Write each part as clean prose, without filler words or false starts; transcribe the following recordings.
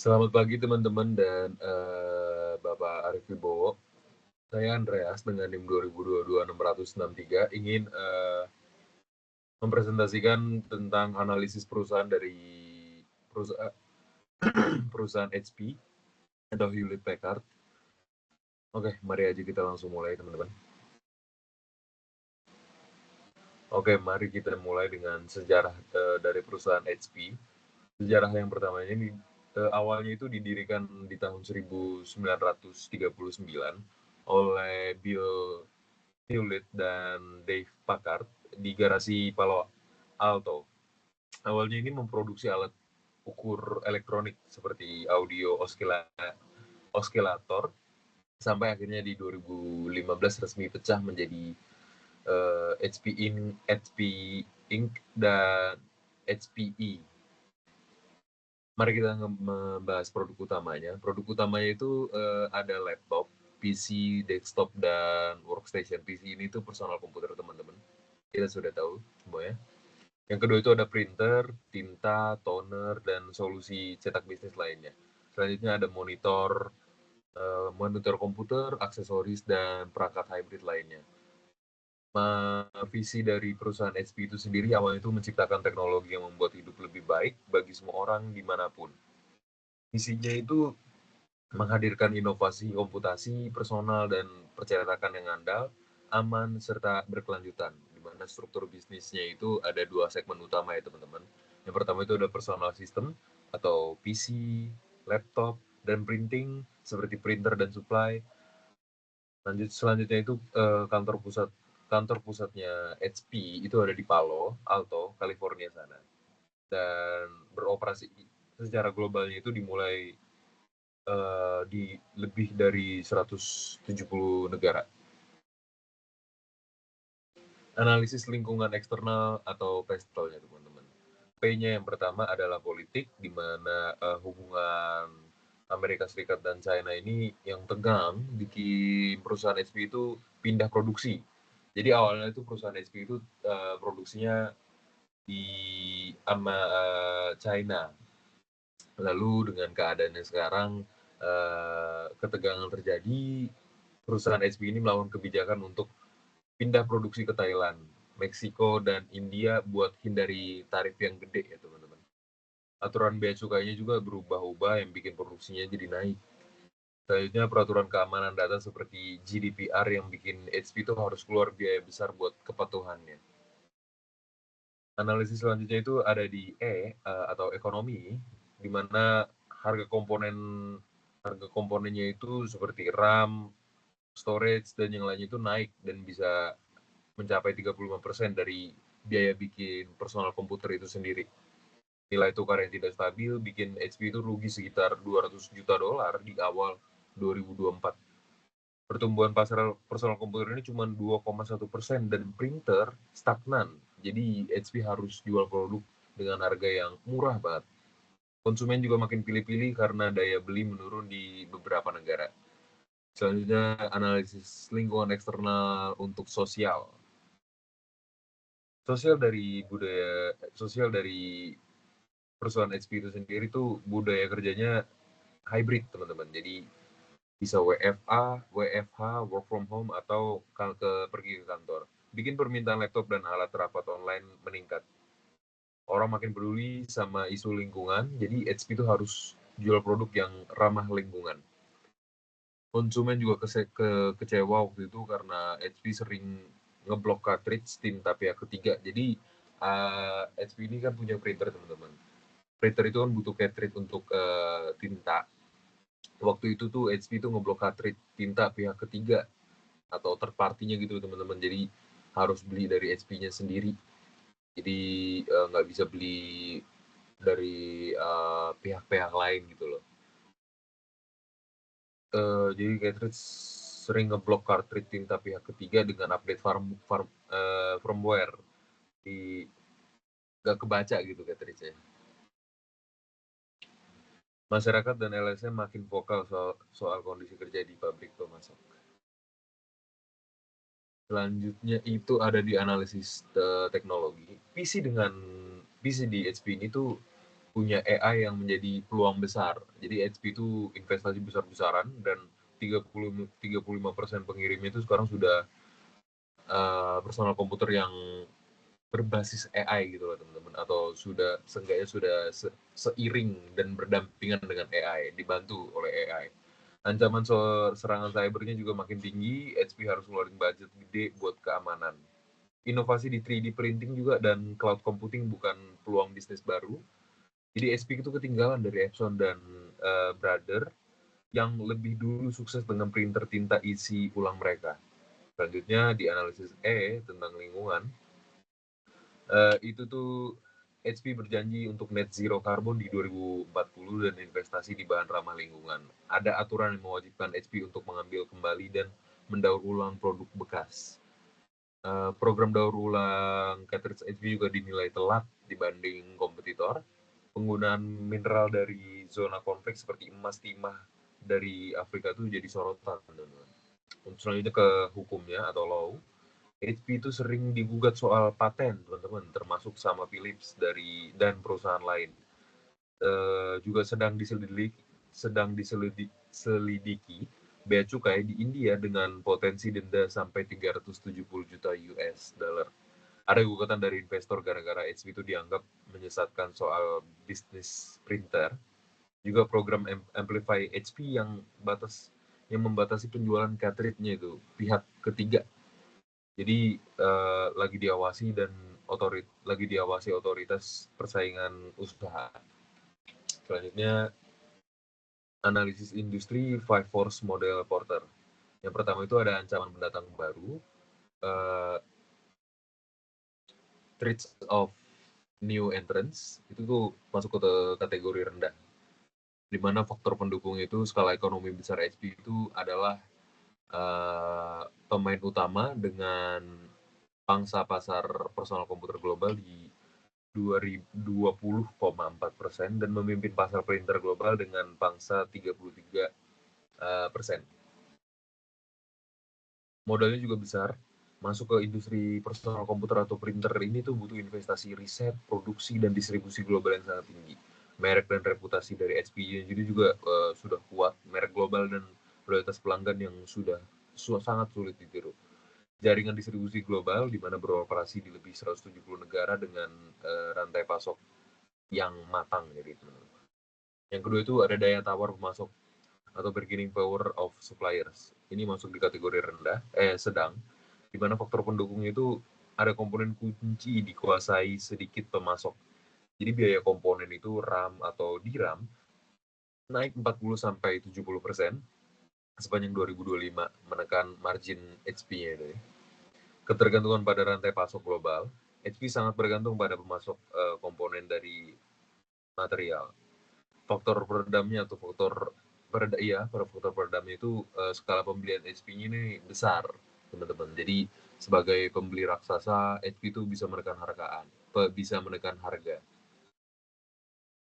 Selamat pagi teman-teman dan Bapak Arif Wibowo. Saya Andreas dengan NIM 2022-663 ingin mempresentasikan tentang analisis perusahaan dari perusahaan, perusahaan HP atau Hewlett Packard. Oke, mari aja kita langsung mulai teman-teman. Oke, mari kita mulai dengan sejarah dari perusahaan HP. Sejarah yang pertama ini awalnya itu didirikan di tahun 1939 oleh Bill Hewlett dan Dave Packard di garasi Palo Alto. Awalnya ini memproduksi alat ukur elektronik seperti audio oscillator sampai akhirnya di 2015 resmi pecah menjadi HP Inc. dan HPE. Mari kita membahas produk utamanya. Produk utamanya itu ada laptop, PC, desktop, dan workstation. PC ini tuh personal komputer teman-teman. Kita sudah tahu semuanya. Yang kedua itu ada printer, tinta, toner, dan solusi cetak bisnis lainnya. Selanjutnya ada monitor komputer, aksesoris, dan perangkat hybrid lainnya. Visi dari perusahaan HP itu sendiri awalnya itu menciptakan teknologi yang membuat hidup lebih baik bagi semua orang dimanapun. Misinya itu menghadirkan inovasi komputasi, personal, dan percetakan yang andal, aman, serta berkelanjutan. Di mana struktur bisnisnya itu ada dua segmen utama ya teman-teman. Yang pertama itu ada personal system atau PC, laptop, dan printing seperti printer dan supply. Selanjutnya itu kantor pusatnya HP itu ada di Palo Alto, California sana. Dan beroperasi secara globalnya itu dimulai di lebih dari 170 negara. Analisis lingkungan eksternal atau PESTEL-nya teman-teman. P-nya yang pertama adalah politik, di mana hubungan Amerika Serikat dan China ini yang tegang bikin perusahaan HP itu pindah produksi. Jadi awalnya itu perusahaan HP itu produksinya di China. Lalu dengan keadaannya sekarang ketegangan terjadi, perusahaan HP ini melakukan kebijakan untuk pindah produksi ke Thailand, Meksiko, dan India buat hindari tarif yang gede ya teman-teman. Aturan bea cukainya juga berubah-ubah yang bikin produksinya jadi naik. Selanjutnya peraturan keamanan data seperti GDPR yang bikin HP itu harus keluar biaya besar buat kepatuhannya. Analisis selanjutnya itu ada di atau ekonomi, di mana harga komponennya itu seperti RAM, storage, dan yang lainnya itu naik dan bisa mencapai 35% dari biaya bikin personal komputer itu sendiri. Nilai tukar yang tidak stabil bikin HP itu rugi sekitar 200 juta dolar di awal 2024. Pertumbuhan pasar personal komputer ini cuma 2,1% dan printer stagnan. Jadi HP harus jual produk dengan harga yang murah banget. Konsumen juga makin pilih-pilih karena daya beli menurun di beberapa negara. Selanjutnya analisis lingkungan eksternal untuk sosial. Sosial dari perusahaan HP itu sendiri tuh budaya kerjanya hybrid teman-teman. Jadi bisa WFH, work from home, atau pergi ke kantor. Bikin permintaan laptop dan alat rapat online meningkat. Orang makin peduli sama isu lingkungan, jadi HP itu harus jual produk yang ramah lingkungan. Konsumen juga kecewa waktu itu karena HP sering ngeblok cartridge tinta pihak ketiga. Jadi HP ini kan punya printer teman-teman. Printer itu kan butuh cartridge untuk tinta. Waktu itu tuh HP itu ngeblok cartridge tinta pihak ketiga atau third party-nya gitu teman-teman. Jadi harus beli dari HP-nya sendiri. Jadi nggak bisa beli dari pihak-pihak lain gitu loh. Jadi cartridge sering ngeblok cartridge tinta pihak ketiga dengan update firmware. Di nggak kebaca gitu cartridge-nya. Masyarakat dan LSM makin vokal soal kondisi kerja di pabrik pemasok. Selanjutnya itu ada di analisis teknologi. PC di HP ini tuh punya AI yang menjadi peluang besar. Jadi HP itu investasi besar-besaran dan 35% pengirimnya itu sekarang sudah personal komputer yang berbasis AI gitu loh teman-teman, atau sudah seenggaknya sudah seiring dan berdampingan dengan AI, dibantu oleh AI. Ancaman serangan cybernya juga makin tinggi, HP harus ngeluarin budget gede buat keamanan. Inovasi di 3D printing juga dan cloud computing bukan peluang bisnis baru. Jadi HP itu ketinggalan dari Epson dan Brother yang lebih dulu sukses dengan printer tinta isi ulang mereka. Selanjutnya di analisis tentang lingkungan, itu tuh HP berjanji untuk net zero carbon di 2040 dan investasi di bahan ramah lingkungan. Ada aturan yang mewajibkan HP untuk mengambil kembali dan mendaur ulang produk bekas. Program daur ulang cartridge HP juga dinilai telat dibanding kompetitor. Penggunaan mineral dari zona konflik seperti emas timah dari Afrika itu jadi sorotan. Untuk selanjutnya ke hukumnya atau law, HP itu sering digugat soal paten, teman-teman, termasuk sama Philips dan perusahaan lain. Juga sedang diselidiki bea cukai di India dengan potensi denda sampai 370 juta US dollar. Ada gugatan dari investor gara-gara HP itu dianggap menyesatkan soal bisnis printer. Juga program Amplify HP yang membatasi penjualan cartridge-nya itu pihak ketiga. Jadi lagi diawasi otoritas persaingan usaha. Selanjutnya analisis industri 5 Force Model Porter. Yang pertama itu ada ancaman pendatang baru, threats of new entrants, itu tuh masuk ke kategori rendah. Di mana faktor pendukung itu skala ekonomi besar HP itu adalah pemain utama dengan pangsa pasar personal komputer global di 20,4% dan memimpin pasar printer global dengan pangsa 33%. Modalnya juga besar. Masuk ke industri personal komputer atau printer ini tuh butuh investasi riset, produksi, dan distribusi global yang sangat tinggi. Merek dan reputasi dari HP jadi juga sudah kuat, merek global dan loyalitas pelanggan yang sudah sangat sulit ditiru. Jaringan distribusi global di mana beroperasi di lebih 170 negara dengan rantai pasok yang matang. Jadi, yang kedua itu ada daya tawar pemasok atau bargaining power of suppliers. Ini masuk di kategori sedang, di mana faktor pendukungnya itu ada komponen kunci dikuasai sedikit pemasok. Jadi biaya komponen itu RAM atau DRAM naik 40-70% sepanjang 2025, menekan margin HP-nya itu. Ketergantungan pada rantai pasok global, HP sangat bergantung pada pemasok komponen dari material. Faktor peredamnya atau faktor peredamnya itu skala pembelian HP-nya ini besar, teman-teman. Jadi sebagai pembeli raksasa, HP itu bisa menekan harga.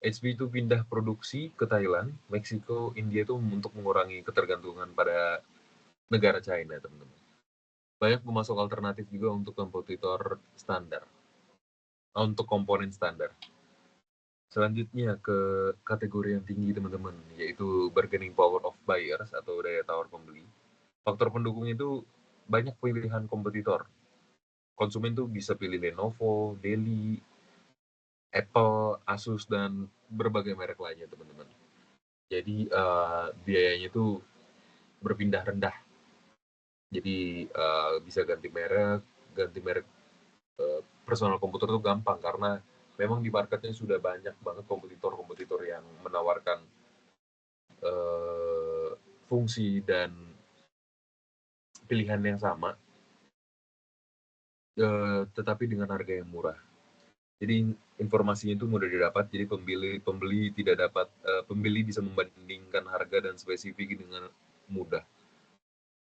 HP itu pindah produksi ke Thailand, Meksiko, India itu untuk mengurangi ketergantungan pada negara China, teman-teman. Banyak pemasok alternatif juga untuk komponen standar. Selanjutnya ke kategori yang tinggi, teman-teman, yaitu bargaining power of buyers atau daya tawar pembeli. Faktor pendukung itu banyak pilihan kompetitor. Konsumen tuh bisa pilih Lenovo, Dell, Apple, Asus, dan berbagai merek lainnya, teman-teman. Jadi biayanya tuh berpindah rendah. Jadi bisa ganti merek personal komputer tuh gampang karena memang di marketnya sudah banyak banget kompetitor yang menawarkan fungsi dan pilihan yang sama, tetapi dengan harga yang murah. Jadi informasinya itu mudah didapat. Jadi pembeli bisa membandingkan harga dan spesifik dengan mudah.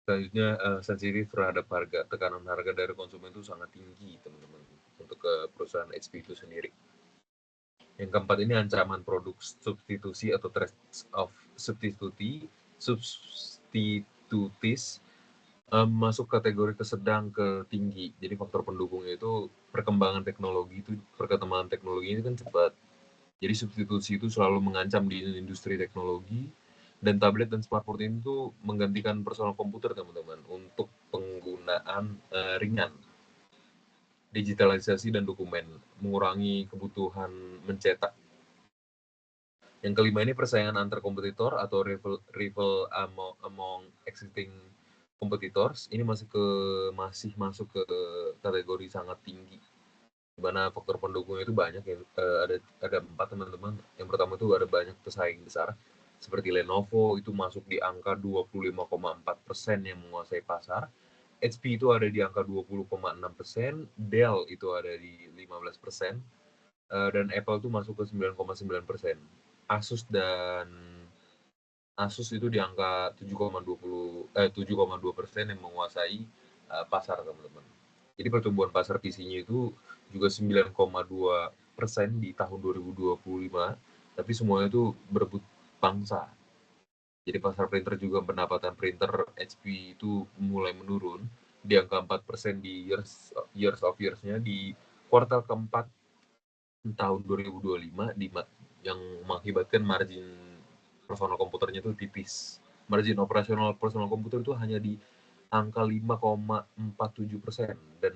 Selanjutnya sensitif terhadap harga. Tekanan harga dari konsumen itu sangat tinggi, teman-teman, untuk ke perusahaan HP itu sendiri. Yang keempat ini ancaman produk substitusi atau threats of substitutis, masuk kategori kesedang ke tinggi. Jadi faktor pendukungnya itu perkembangan teknologi itu kan cepat. Jadi substitusi itu selalu mengancam di industri teknologi, dan tablet dan smartphone ini tuh menggantikan personal komputer teman-teman untuk penggunaan ringan, digitalisasi dan dokumen, mengurangi kebutuhan mencetak. Yang kelima ini persaingan antar kompetitor atau rival among existing competitors. Ini masih masuk ke kategori sangat tinggi, di mana faktor pendukungnya itu banyak ya. Ada 4 teman-teman. Yang pertama itu ada banyak pesaing besar seperti Lenovo itu masuk di angka 25,4% yang menguasai pasar. HP itu ada di angka 20,6%, Dell itu ada di 15%, dan Apple itu masuk ke 9,9%. Asus itu di angka 7,2% yang menguasai pasar teman-teman. Jadi pertumbuhan pasar PC-nya itu juga 9,2% di tahun 2025, tapi semuanya itu berebut pangsa. Jadi pasar printer juga pendapatan printer HP itu mulai menurun di angka 4% di years of years-nya di kuartal keempat tahun 2025 yang mengakibatkan margin personal komputernya itu tipis. Margin operasional personal komputer itu hanya di angka 5,47% dan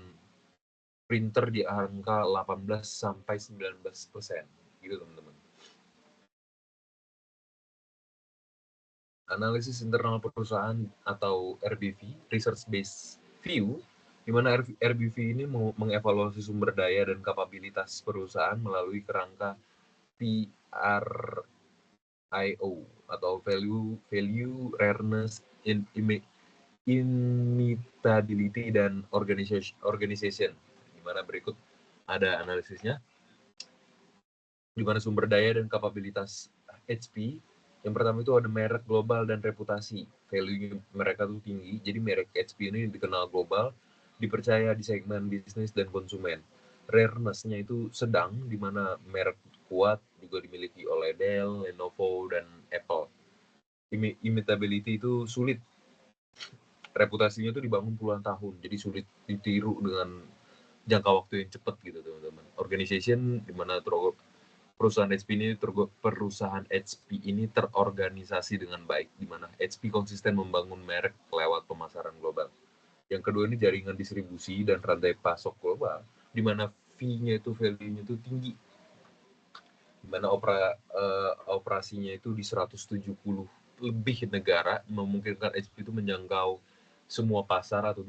printer di angka 18 sampai 19%. Gitu teman-teman. Analisis internal perusahaan atau RBV, Research Based View, di mana RBV ini mengevaluasi sumber daya dan kapabilitas perusahaan melalui kerangka VRIO atau value, rareness, imitability dan organization. Di mana berikut ada analisisnya, di mana sumber daya dan kapabilitas HP. Yang pertama itu ada merek global dan reputasi. Value mereka tuh tinggi, jadi merek HP ini dikenal global, dipercaya di segmen bisnis dan konsumen. Rareness-nya itu sedang, di mana merek kuat juga dimiliki oleh Dell, Lenovo, dan Apple. Imitability itu sulit. Reputasinya itu dibangun puluhan tahun, jadi sulit ditiru dengan jangka waktu yang cepat gitu teman-teman. Organization di mana perusahaan HP ini terorganisasi dengan baik, di mana HP konsisten membangun merek lewat pemasaran global. Yang kedua ini jaringan distribusi dan rantai pasok global, di mana value-nya itu tinggi, di mana operasinya itu di 170 lebih negara, memungkinkan HP itu menjangkau semua pasar atau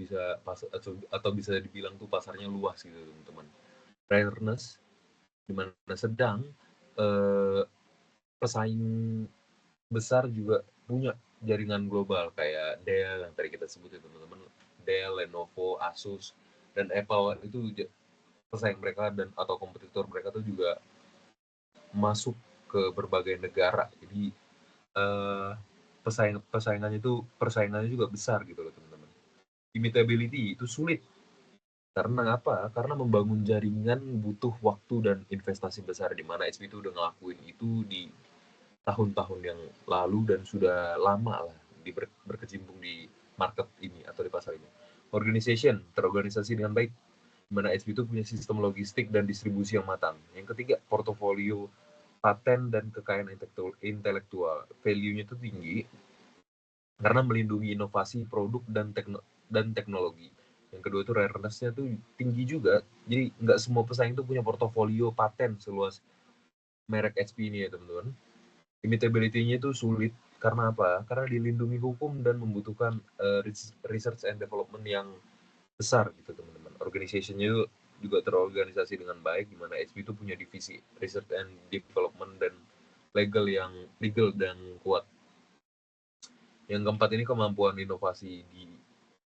bisa dibilang tuh pasarnya luas gitu teman-teman. Rareness di mana sedang, pesaing besar juga punya jaringan global kayak Dell yang tadi kita sebut ya teman-teman. Dell, Lenovo, Asus, dan Apple itu pesaing mereka dan atau kompetitor mereka tuh juga masuk ke berbagai negara. Jadi persaingannya juga besar gitu loh teman-teman. Imitability itu sulit. Karena apa? Karena membangun jaringan butuh waktu dan investasi besar, di mana HP itu udah ngelakuin itu di tahun-tahun yang lalu dan sudah lama lah berkecimpung di market ini atau di pasar ini. Organization, terorganisasi dengan baik, di mana HP itu punya sistem logistik dan distribusi yang matang. Yang ketiga, portofolio paten dan kekayaan intelektual. Value-nya itu tinggi karena melindungi inovasi produk dan teknologi. Yang kedua itu rareness-nya tuh tinggi juga. Jadi nggak semua pesaing tuh punya portofolio paten seluas merek HP ini ya teman-teman. Imitability-nya itu sulit karena apa? Karena dilindungi hukum dan membutuhkan research and development yang besar gitu teman-teman. Organization-nya juga terorganisasi dengan baik, di mana HP itu punya divisi research and development dan legal dan kuat. Yang keempat ini kemampuan inovasi di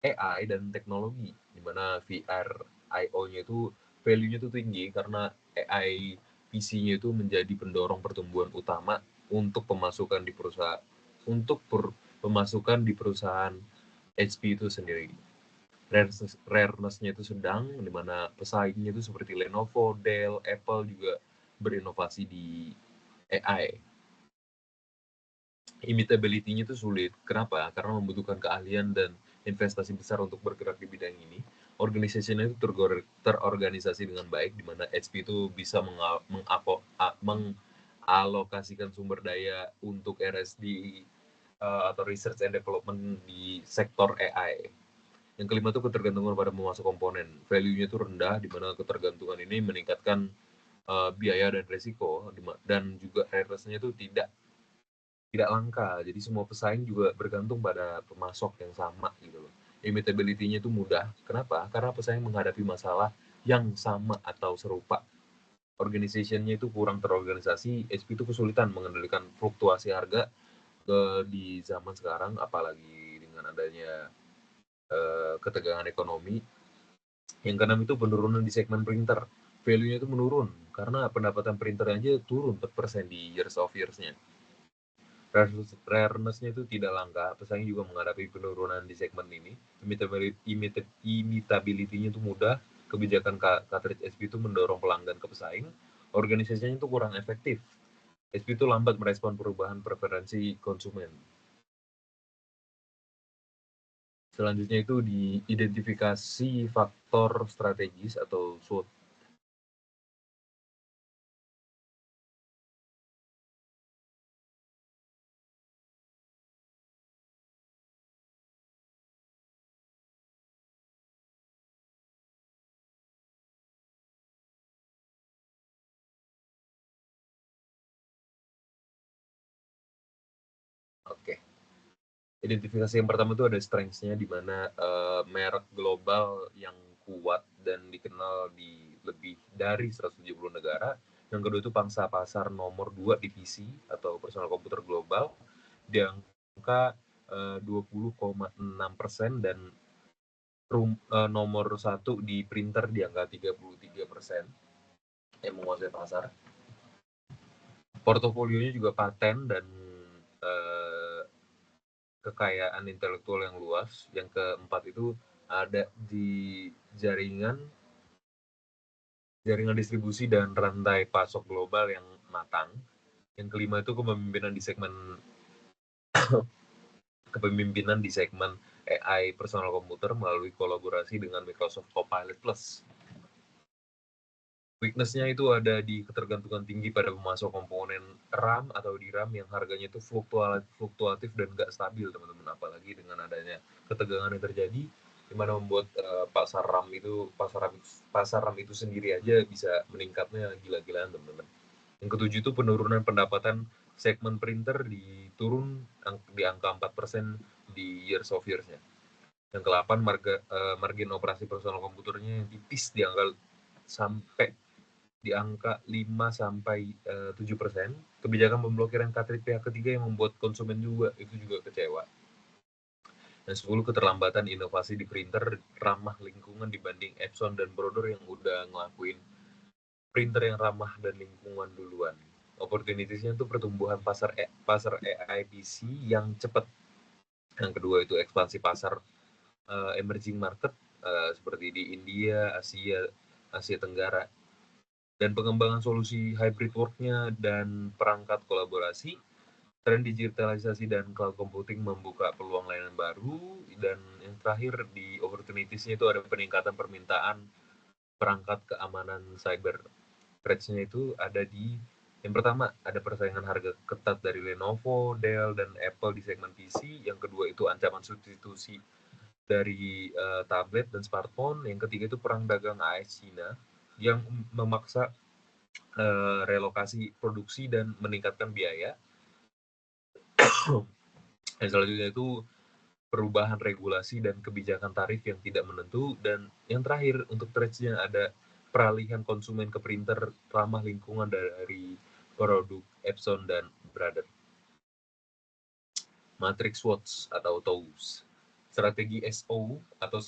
AI dan teknologi, di mana VRIO-nya itu value-nya itu tinggi karena AI PC-nya itu menjadi pendorong pertumbuhan utama untuk pemasukan di perusahaan HP itu sendiri. Rareness-nya itu sedang, di mana pesaingnya itu seperti Lenovo, Dell, Apple juga berinovasi di AI. Imitability-nya itu sulit. Kenapa? Karena membutuhkan keahlian dan investasi besar untuk bergerak di bidang ini. Organisasinya itu terorganisasi dengan baik, di mana HP itu bisa alokasikan sumber daya untuk R&D atau research and development di sektor AI. Yang kelima itu ketergantungan pada memasuk komponen. Value-nya itu rendah, di mana ketergantungan ini meningkatkan biaya dan resiko, dan juga rarity-nya itu tidak langka. Jadi semua pesaing juga bergantung pada pemasok yang sama gitu loh. Imitability-nya itu mudah. Kenapa? Karena pesaing menghadapi masalah yang sama atau serupa. Organization-nya itu kurang terorganisasi, HP itu kesulitan mengendalikan fluktuasi harga di zaman sekarang, apalagi dengan adanya ketegangan ekonomi. Yang keenam itu penurunan di segmen printer. Value-nya itu menurun karena pendapatan printer aja turun 4% di years of years-nya. Rareness-nya itu tidak langka, pesaing juga menghadapi penurunan di segmen ini. Imitability-nya itu mudah, kebijakan cartridge SP itu mendorong pelanggan ke pesaing, organisasinya itu kurang efektif. SP itu lambat merespon perubahan preferensi konsumen. Selanjutnya itu diidentifikasi faktor strategis atau SWOT. Oke. Identifikasi yang pertama itu ada strengths-nya, di mana merek global yang kuat dan dikenal di lebih dari 170 negara. Yang kedua itu pangsa pasar nomor 2 di PC atau personal komputer global di angka 20,6%, dan nomor 1 di printer di angka 33% yang menguasai pasar. Portofolionya juga paten dan kekayaan intelektual yang luas. Yang keempat itu ada di jaringan distribusi dan rantai pasok global yang matang. Yang kelima itu kepemimpinan di segmen AI personal komputer melalui kolaborasi dengan Microsoft Copilot Plus. Weakness-nya itu ada di ketergantungan tinggi pada pemasok komponen RAM atau DRAM yang harganya itu fluktuatif dan nggak stabil, teman-teman. Apalagi dengan adanya ketegangan yang terjadi, di mana membuat pasar RAM itu sendiri aja bisa meningkatnya gila-gilaan, teman-teman. Yang ketujuh itu penurunan pendapatan segmen printer di angka 4% di years of years-nya. Yang ke-8, margin operasi personal komputernya yang tipis di angka 5-7%. Kebijakan pemblokiran cartridge pihak ketiga yang membuat konsumen juga kecewa. Dan 10, keterlambatan inovasi di printer ramah lingkungan dibanding Epson dan Brodor yang udah ngelakuin printer yang ramah dan lingkungan duluan. Opportunities-nya itu pertumbuhan pasar AI PC yang cepat. Yang kedua itu ekspansi pasar emerging market seperti di India, Asia Tenggara, dan pengembangan solusi hybrid work-nya dan perangkat kolaborasi. Tren digitalisasi dan cloud computing membuka peluang layanan baru. Dan yang terakhir di opportunities-nya itu ada peningkatan permintaan perangkat keamanan cyber. Threats-nya itu ada di yang pertama, ada persaingan harga ketat dari Lenovo, Dell, dan Apple di segmen PC. Yang kedua itu ancaman substitusi dari tablet dan smartphone. Yang ketiga itu perang dagang AS Cina yang memaksa relokasi produksi dan meningkatkan biaya. Yang selanjutnya itu perubahan regulasi dan kebijakan tarif yang tidak menentu. Dan yang terakhir untuk threats-nya ada peralihan konsumen ke printer ramah lingkungan dari produk Epson dan Brother. Matrix SWOT atau TOWS. Strategi SO atau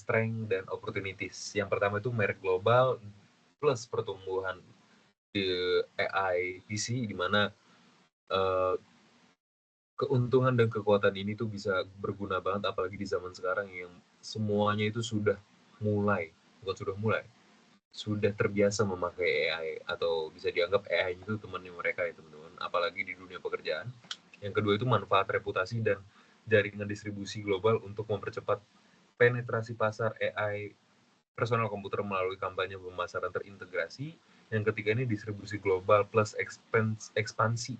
strength dan opportunities. Yang pertama itu merek global plus pertumbuhan di AI PC, di mana keuntungan dan kekuatan ini tuh bisa berguna banget, apalagi di zaman sekarang yang semuanya itu sudah terbiasa memakai AI, atau bisa dianggap AI itu temannya mereka ya, teman-teman, apalagi di dunia pekerjaan. Yang kedua itu manfaat reputasi dan jaringan distribusi global untuk mempercepat penetrasi pasar AI personal komputer melalui kampanye pemasaran terintegrasi. Yang ketiga ini distribusi global plus ekspansi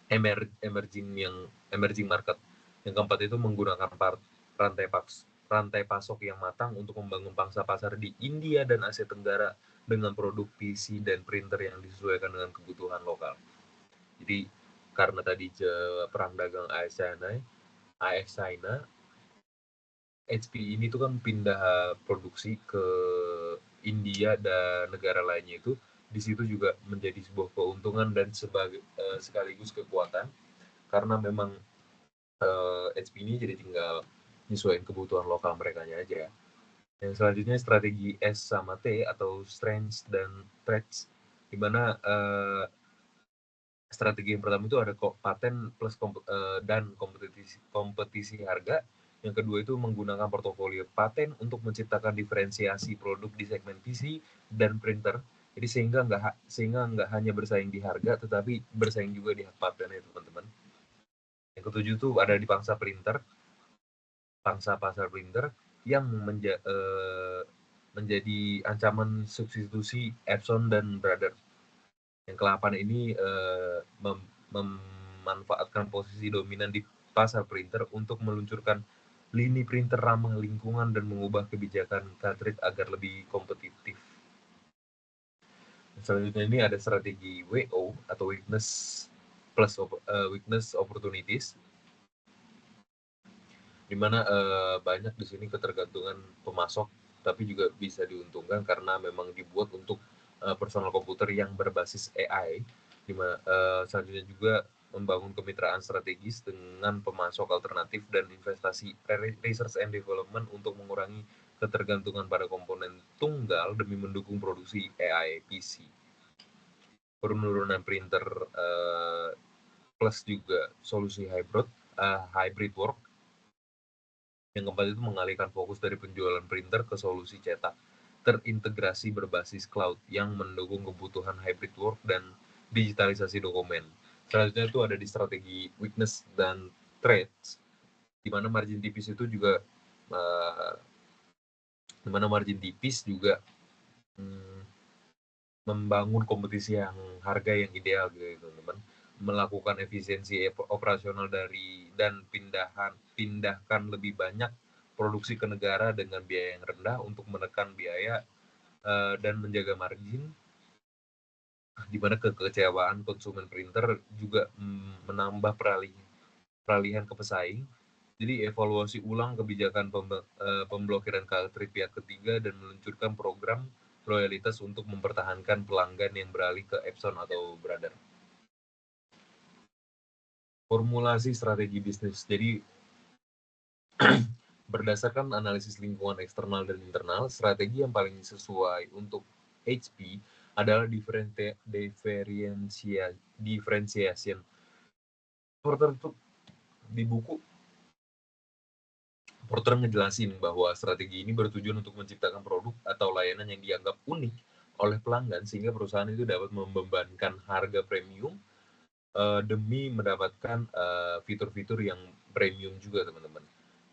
emerging market. Yang keempat itu menggunakan rantai pasok yang matang untuk membangun pangsa pasar di India dan Asia Tenggara dengan produk PC dan printer yang disesuaikan dengan kebutuhan lokal. Jadi karena tadi perang dagang AS China, HP ini tuh kan pindah produksi ke India dan negara lainnya itu, di situ juga menjadi sebuah keuntungan dan sekaligus kekuatan karena memang HP ini jadi tinggal nyesuaiin kebutuhan lokal mereka aja. Yang selanjutnya strategi S sama T atau strengths dan threats, di mana strategi yang pertama itu ada paten plus dan kompetisi harga. Yang kedua itu menggunakan portofolio paten untuk menciptakan diferensiasi produk di segmen PC dan printer. Jadi sehingga nggak hanya bersaing di harga, tetapi bersaing juga di hak paten ya teman-teman. Yang ketujuh itu ada di pangsa pasar printer yang menjadi ancaman substitusi Epson dan Brother. Yang ke-8 ini memanfaatkan posisi dominan di pasar printer untuk meluncurkan lini printer ramah lingkungan dan mengubah kebijakan cartridge agar lebih kompetitif. Selanjutnya ini ada strategi WO atau weakness opportunities, di mana banyak di sini ketergantungan pemasok, tapi juga bisa diuntungkan karena memang dibuat untuk personal komputer yang berbasis AI. Selanjutnya juga membangun kemitraan strategis dengan pemasok alternatif dan investasi research and development untuk mengurangi ketergantungan pada komponen tunggal demi mendukung produksi AI PC. Penurunan printer plus juga solusi hybrid work. Yang keempat itu mengalihkan fokus dari penjualan printer ke solusi cetak terintegrasi berbasis cloud yang mendukung kebutuhan hybrid work dan digitalisasi dokumen. Selanjutnya itu ada di strategi weakness dan threats, di mana margin tipis juga membangun kompetisi yang harga yang ideal gitu teman-teman, melakukan efisiensi operasional dan pindahkan lebih banyak produksi ke negara dengan biaya yang rendah untuk menekan biaya dan menjaga margin, di mana kekecewaan konsumen printer juga menambah peralihan ke pesaing. Jadi evaluasi ulang kebijakan pemblokiran cartridge pihak ketiga dan meluncurkan program loyalitas untuk mempertahankan pelanggan yang beralih ke Epson atau Brother. Formulasi strategi bisnis. Jadi berdasarkan analisis lingkungan eksternal dan internal, strategi yang paling sesuai untuk HP adalah differentiation. Porter itu di buku Porter ngejelasin bahwa strategi ini bertujuan untuk menciptakan produk atau layanan yang dianggap unik oleh pelanggan sehingga perusahaan itu dapat membebankan harga premium demi mendapatkan fitur-fitur yang premium juga teman-teman.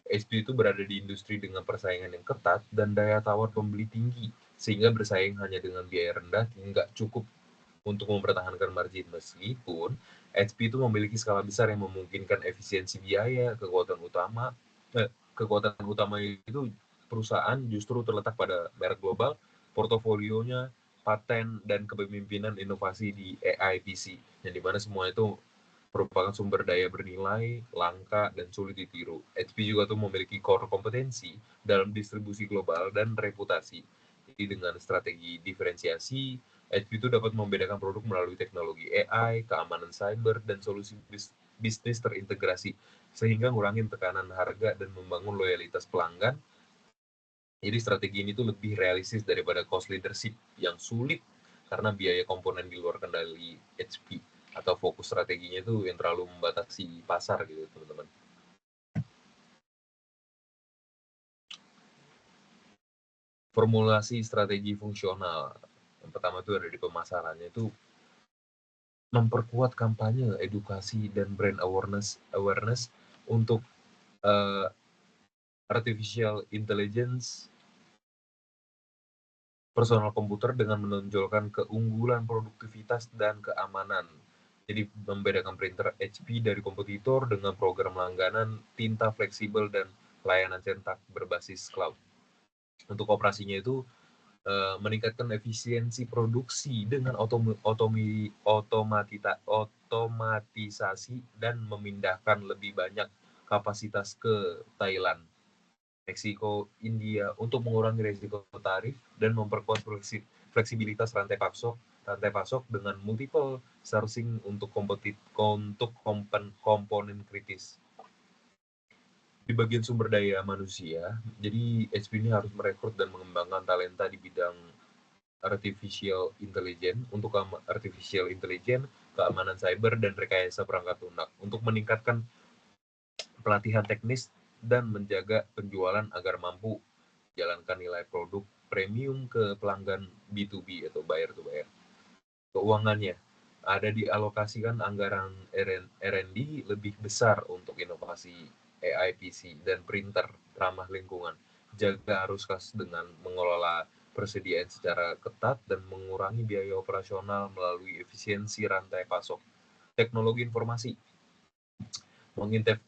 HP itu berada di industri dengan persaingan yang ketat dan daya tawar pembeli tinggi, sehingga bersaing hanya dengan biaya rendah tidak cukup untuk mempertahankan margin. Meskipun HP itu memiliki skala besar yang memungkinkan efisiensi biaya, kekuatan utama itu perusahaan justru terletak pada merek global, portofolionya, paten, dan kepemimpinan inovasi di AI PC, yang dimana semua itu merupakan sumber daya bernilai, langka, dan sulit ditiru. HP juga tuh memiliki core kompetensi dalam distribusi global dan reputasi. Jadi dengan strategi diferensiasi, HP itu dapat membedakan produk melalui teknologi AI, keamanan cyber, dan solusi bisnis terintegrasi, sehingga ngurangin tekanan harga dan membangun loyalitas pelanggan. Jadi strategi ini tuh lebih realistis daripada cost leadership yang sulit karena biaya komponen di luar kendali HP, atau fokus strateginya itu yang terlalu membatasi pasar gitu teman-teman. Formulasi strategi fungsional. Yang pertama itu ada di pemasarannya, itu memperkuat kampanye, edukasi, dan brand awareness untuk artificial intelligence personal komputer dengan menonjolkan keunggulan produktivitas dan keamanan. Jadi membedakan printer HP dari kompetitor dengan program langganan, tinta fleksibel, dan layanan cetak berbasis cloud. Untuk operasinya itu meningkatkan efisiensi produksi dengan otomatisasi dan memindahkan lebih banyak kapasitas ke Thailand, Meksiko, India untuk mengurangi risiko tarif dan memperkuat fleksibilitas rantai pasok dengan multiple sourcing untuk komponen kritis. Di bagian sumber daya manusia, jadi HP ini harus merekrut dan mengembangkan talenta di bidang artificial intelligence, keamanan cyber, dan rekayasa perangkat lunak untuk meningkatkan pelatihan teknis dan menjaga penjualan agar mampu jalankan nilai produk premium ke pelanggan B2B atau buyer to buyer. Keuangannya ada dialokasikan anggaran R&D lebih besar untuk inovasi AI PC dan printer ramah lingkungan. Jaga arus kas dengan mengelola persediaan secara ketat dan mengurangi biaya operasional melalui efisiensi rantai pasok. Teknologi informasi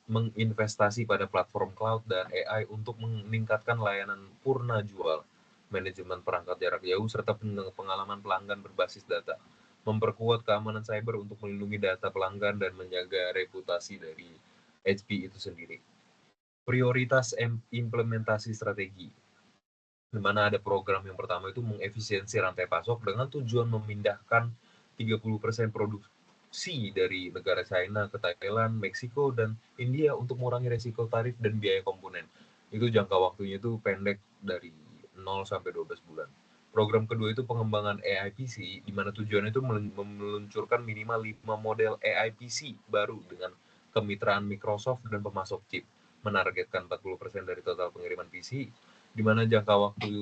menginvestasi pada platform cloud dan AI untuk meningkatkan layanan purna jual, manajemen perangkat jarak jauh, serta pengalaman pelanggan berbasis data. Memperkuat keamanan cyber untuk melindungi data pelanggan dan menjaga reputasi dari HP itu sendiri. Prioritas implementasi strategi, di mana ada program yang pertama itu mengefisiensi rantai pasok dengan tujuan memindahkan 30% produksi dari negara China ke Thailand, Meksiko, dan India untuk mengurangi resiko tarif dan biaya komponen. Itu jangka waktunya itu pendek dari 0 sampai 12 bulan. Program kedua itu pengembangan AI PC, di mana tujuannya itu meluncurkan minimal 5 model AI PC baru dengan kemitraan Microsoft dan pemasok chip, menargetkan 40% dari total pengiriman PC, di mana jangka waktu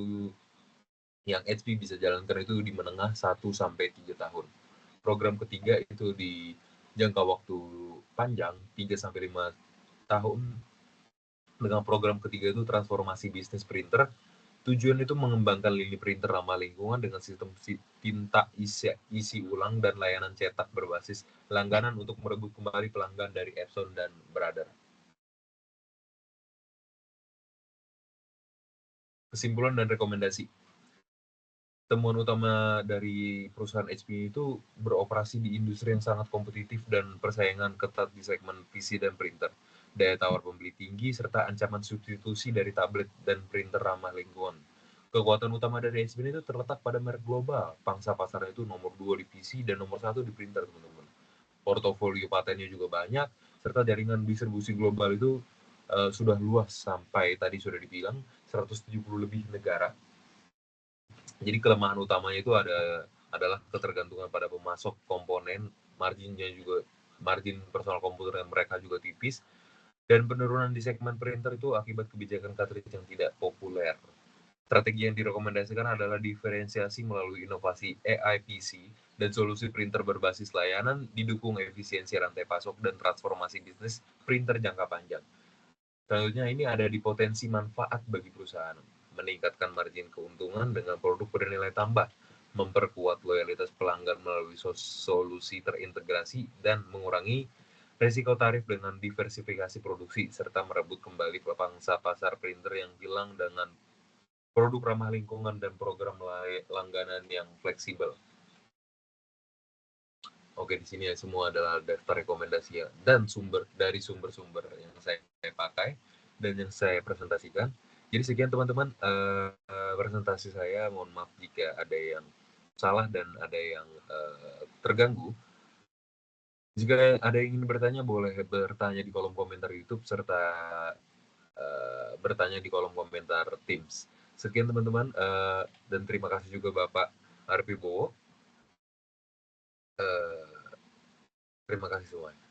yang HP bisa jalankan itu di menengah 1 sampai 3 tahun. Program ketiga itu di jangka waktu panjang 3 sampai 5 tahun. Dengan program ketiga itu transformasi bisnis printer. Tujuan itu mengembangkan lini printer ramah lingkungan dengan sistem tinta isi ulang dan layanan cetak berbasis langganan untuk merebut kembali pelanggan dari Epson dan Brother. Kesimpulan dan rekomendasi. Temuan utama dari perusahaan HP itu beroperasi di industri yang sangat kompetitif dan persaingan ketat di segmen PC dan printer. Daya tawar pembeli tinggi serta ancaman substitusi dari tablet dan printer ramah lingkungan. Kekuatan utama dari HP itu terletak pada merek global. Pangsa pasarnya itu nomor 2 di PC dan nomor 1 di printer, teman-teman. Portofolio patennya juga banyak, serta jaringan distribusi global itu sudah luas sampai tadi sudah dibilang 170 lebih negara. Jadi kelemahan utamanya itu adalah ketergantungan pada pemasok komponen, margin personal komputer yang mereka juga tipis, dan penurunan di segmen printer itu akibat kebijakan cartridge yang tidak populer. Strategi yang direkomendasikan adalah diferensiasi melalui inovasi AI PC dan solusi printer berbasis layanan didukung efisiensi rantai pasok dan transformasi bisnis printer jangka panjang. Selanjutnya ini ada di potensi manfaat bagi perusahaan, meningkatkan margin keuntungan dengan produk bernilai tambah, memperkuat loyalitas pelanggan melalui solusi terintegrasi, dan mengurangi resiko tarif dengan diversifikasi produksi, serta merebut kembali pangsa pasar printer yang hilang dengan produk ramah lingkungan dan program langganan yang fleksibel. Oke, di sini semua adalah daftar rekomendasi ya, dan sumber-sumber yang saya pakai dan yang saya presentasikan. Jadi sekian teman-teman presentasi saya. Mohon maaf jika ada yang salah dan ada yang terganggu. Jika ada yang ingin bertanya, boleh bertanya di kolom komentar YouTube serta bertanya di kolom komentar Teams. Sekian teman-teman, dan terima kasih juga Bapak Arpi Bowo. Terima kasih semuanya.